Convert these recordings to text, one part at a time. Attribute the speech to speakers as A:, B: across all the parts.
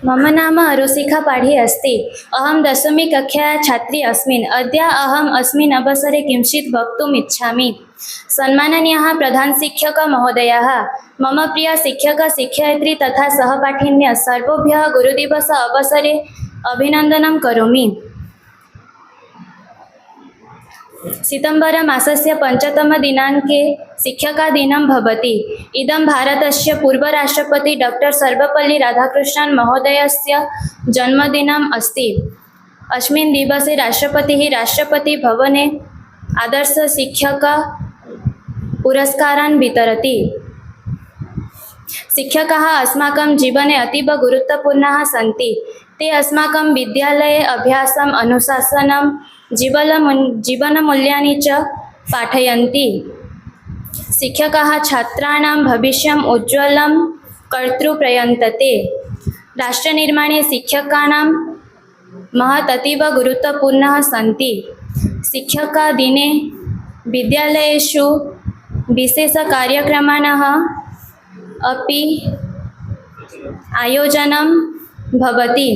A: मम नाम अरुषिखा पाढी अस्ति। अहं 10वी कक्षाया छात्री अस्मि। अद्य अहम् अस्मिन् अवसरे किञ्चित् वक्तुम् इच्छामि। सन्माननीयः प्रधान शिक्षक महोदयः, मम प्रिय शिक्षक शिक्षयित्री तथा सहपाठिन्य सर्वेभ्यः गुरुदिवस अवसरे अभिनन्दनं करोमि। सितम्बर मासस्य 5तमदिनाङ्के शिक्षकादिनं भवति। इदं भारतस्य पूर्वराष्ट्रपति डॉक्टर सर्वपल्ली राधाकृष्णन् महोदयस्य जन्मदिनम् अस्ति। अस्मिन् दिवसे राष्ट्रपतिः राष्ट्रपतिभवने आदर्शशिक्षक पुरस्कारान् वितरति। शिक्षकाः अस्माकं जीवने अतीव गुरुत्वपूर्णाः सन्ति। ते अस्माकं विद्यालये अभ्यासम्, अनुशासनं, जीवनमूल्यानि च पाठयन्ति। शिक्षकाः छात्राणां भविष्यम् उज्ज्वलं कर्तुं प्रयतन्ते। राष्ट्रनिर्माणे शिक्षकाणां महत् अतीव गुरुत्वपूर्णः सन्ति। शिक्षकदिने विद्यालयेषु विशेषकार्यक्रमाणाः अपि आयोजनं भवति।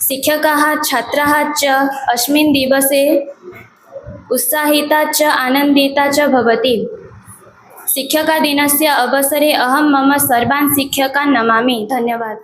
A: शिक्षकाः छात्राः च अस्मिन् दिवसे उत्साहिता च आनन्दिता च भवति। शिक्षकदिनस्य अवसरे अहं मम सर्वान् शिक्षकान् नमामि। धन्यवाद।